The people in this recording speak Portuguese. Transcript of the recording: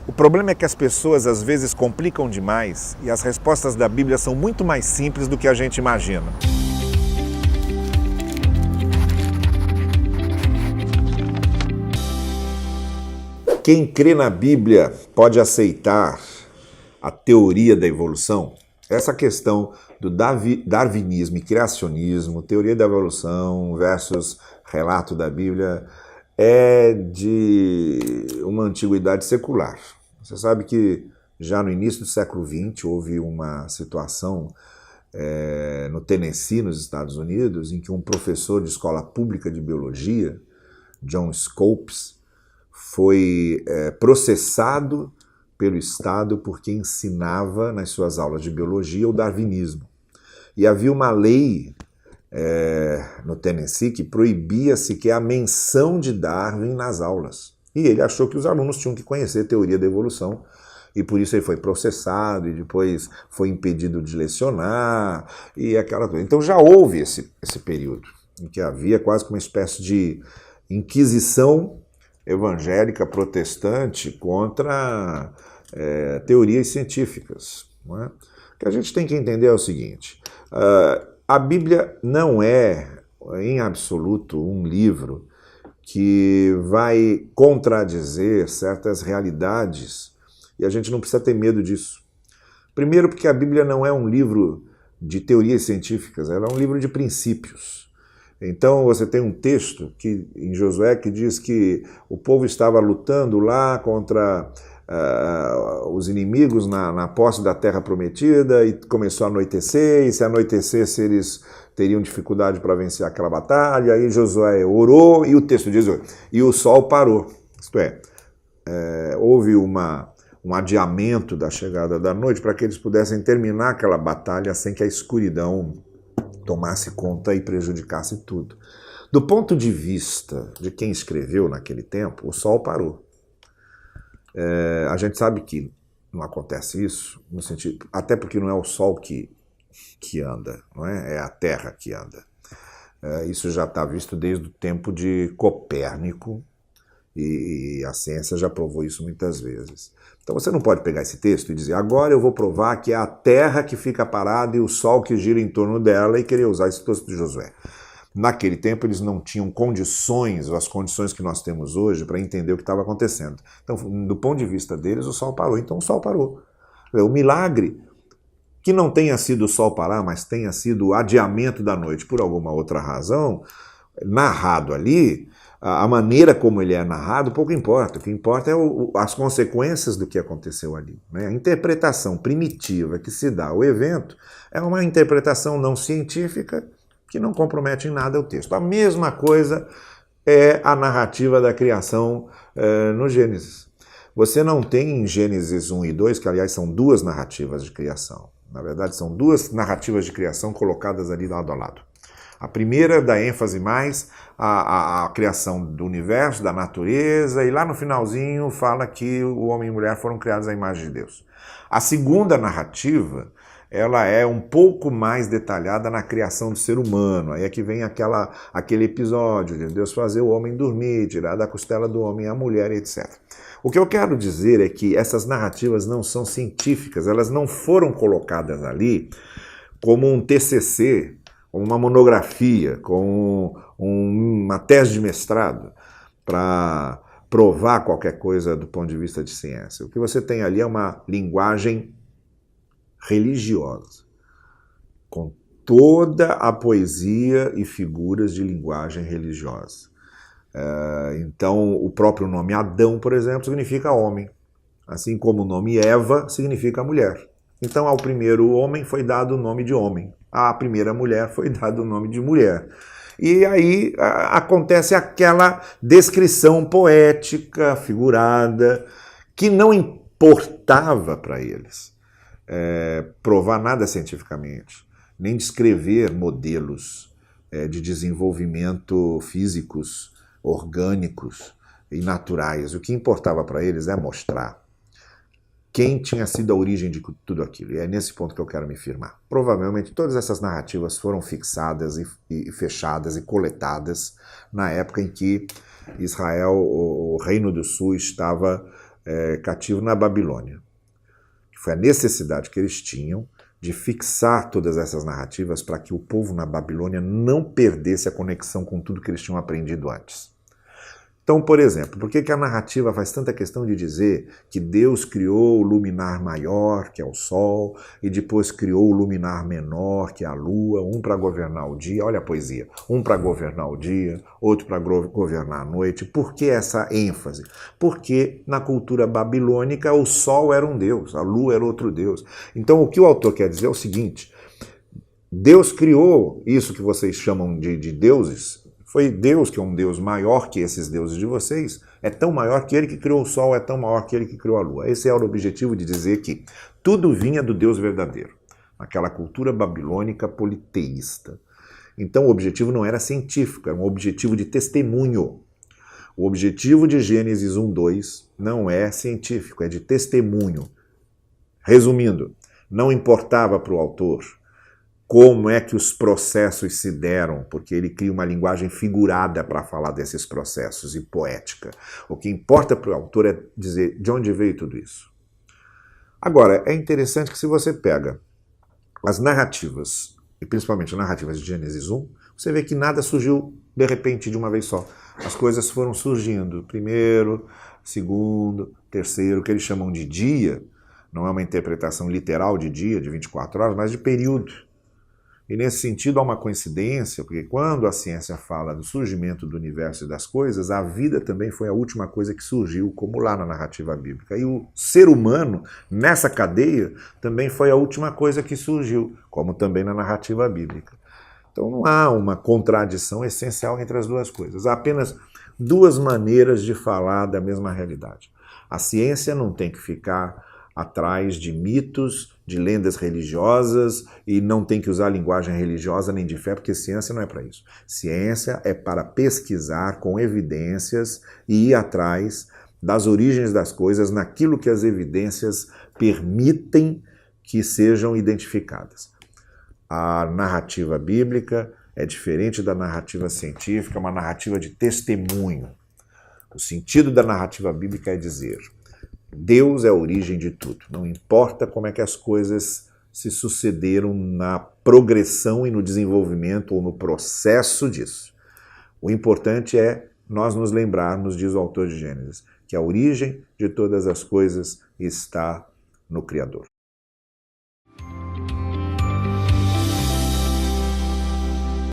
O problema é que as pessoas às vezes complicam demais e as respostas da Bíblia são muito mais simples do que a gente imagina. Quem crê na Bíblia pode aceitar a teoria da evolução? Essa questão do darwinismo e criacionismo, teoria da evolução versus relato da Bíblia, é de uma antiguidade secular. Você sabe que já no início do século XX houve uma situação no Tennessee, nos Estados Unidos, em que um professor de escola pública de biologia, John Scopes, foi processado pelo Estado porque ensinava nas suas aulas de biologia o darwinismo. E havia uma lei no Tennessee que proibia sequer a menção de Darwin nas aulas. E ele achou que os alunos tinham que conhecer a teoria da evolução e por isso ele foi processado e depois foi impedido de lecionar e aquela coisa. Então já houve esse período em que havia quase que uma espécie de inquisição evangélica protestante contra teorias científicas. Não é? O que a gente tem que entender é o seguinte: a Bíblia não é, em absoluto, um livro que vai contradizer certas realidades e a gente não precisa ter medo disso. Primeiro, porque a Bíblia não é um livro de teorias científicas, ela é um livro de princípios. Então você tem um texto em Josué que diz que o povo estava lutando lá contra os inimigos na posse da terra prometida e começou a anoitecer, e se anoitecesse eles teriam dificuldade para vencer aquela batalha, aí Josué orou e o texto diz, e o sol parou. Isto é, houve um adiamento da chegada da noite para que eles pudessem terminar aquela batalha sem que a escuridão tomasse conta e prejudicasse tudo. Do ponto de vista de quem escreveu naquele tempo, o sol parou. A gente sabe que não acontece isso, no sentido, até porque não é o sol que anda, não é? É a Terra que anda. Isso já está visto desde o tempo de Copérnico e a ciência já provou isso muitas vezes. Então você não pode pegar esse texto e dizer, agora eu vou provar que é a Terra que fica parada e o Sol que gira em torno dela e querer usar esse texto de Josué. Naquele tempo eles não tinham condições, ou as condições que nós temos hoje, para entender o que estava acontecendo. Então, do ponto de vista deles, o Sol parou. Então o Sol parou. O milagre, que não tenha sido o Sol parar, mas tenha sido o adiamento da noite por alguma outra razão, narrado ali, a maneira como ele é narrado, pouco importa. O que importa é as consequências do que aconteceu ali. Né? A interpretação primitiva que se dá ao evento é uma interpretação não científica que não compromete em nada o texto. A mesma coisa é a narrativa da criação no Gênesis. Você não tem em Gênesis 1 e 2, que aliás são duas narrativas de criação. Na verdade, são duas narrativas de criação colocadas ali lado a lado. A primeira dá ênfase mais à criação do universo, da natureza, e lá no finalzinho fala que o homem e a mulher foram criados à imagem de Deus. A segunda narrativa, ela é um pouco mais detalhada na criação do ser humano. Aí é que vem aquele episódio de Deus fazer o homem dormir, tirar da costela do homem a mulher, etc. O que eu quero dizer é que essas narrativas não são científicas, elas não foram colocadas ali como um TCC, como uma monografia, como uma tese de mestrado, para provar qualquer coisa do ponto de vista de ciência. O que você tem ali é uma linguagem religiosa, com toda a poesia e figuras de linguagem religiosa. Então, o próprio nome Adão, por exemplo, significa homem, assim como o nome Eva significa mulher. Então, ao primeiro homem foi dado o nome de homem, à primeira mulher foi dado o nome de mulher. E aí acontece aquela descrição poética, figurada, que não importava para eles provar nada cientificamente, nem descrever modelos de desenvolvimento físicos, orgânicos e naturais. O que importava para eles é mostrar quem tinha sido a origem de tudo aquilo. E é nesse ponto que eu quero me firmar. Provavelmente todas essas narrativas foram fixadas e fechadas e coletadas na época em que Israel, o Reino do Sul, estava cativo na Babilônia. Que foi a necessidade que eles tinham de fixar todas essas narrativas para que o povo na Babilônia não perdesse a conexão com tudo que eles tinham aprendido antes. Então, por exemplo, por que a narrativa faz tanta questão de dizer que Deus criou o luminar maior, que é o sol, e depois criou o luminar menor, que é a lua, um para governar o dia, olha a poesia, um para governar o dia, outro para governar a noite. Por que essa ênfase? Porque na cultura babilônica o sol era um deus, a lua era outro deus. Então o que o autor quer dizer é o seguinte: Deus criou isso que vocês chamam de deuses. Foi Deus, que é um Deus maior que esses deuses de vocês, é tão maior que ele que criou o sol, é tão maior que ele que criou a lua. Esse era o objetivo de dizer que tudo vinha do Deus verdadeiro, naquela cultura babilônica politeísta. Então o objetivo não era científico, era um objetivo de testemunho. O objetivo de Gênesis 1:2 não é científico, é de testemunho. Resumindo, não importava para o autor como é que os processos se deram, porque ele cria uma linguagem figurada para falar desses processos e poética. O que importa para o autor é dizer de onde veio tudo isso. Agora, é interessante que se você pega as narrativas, e principalmente as narrativas de Gênesis 1, você vê que nada surgiu de repente de uma vez só. As coisas foram surgindo, primeiro, segundo, terceiro, o que eles chamam de dia, não é uma interpretação literal de dia, de 24 horas, mas de período. E nesse sentido há uma coincidência, porque quando a ciência fala do surgimento do universo e das coisas, a vida também foi a última coisa que surgiu, como lá na narrativa bíblica. E o ser humano, nessa cadeia, também foi a última coisa que surgiu, como também na narrativa bíblica. Então não há uma contradição essencial entre as duas coisas. Há apenas duas maneiras de falar da mesma realidade. A ciência não tem que ficar atrás de mitos, de lendas religiosas, e não tem que usar linguagem religiosa nem de fé, porque ciência não é para isso. Ciência é para pesquisar com evidências e ir atrás das origens das coisas naquilo que as evidências permitem que sejam identificadas. A narrativa bíblica é diferente da narrativa científica, é uma narrativa de testemunho. O sentido da narrativa bíblica é dizer: Deus é a origem de tudo. Não importa como é que as coisas se sucederam na progressão e no desenvolvimento ou no processo disso. O importante é nós nos lembrarmos, diz o autor de Gênesis, que a origem de todas as coisas está no Criador.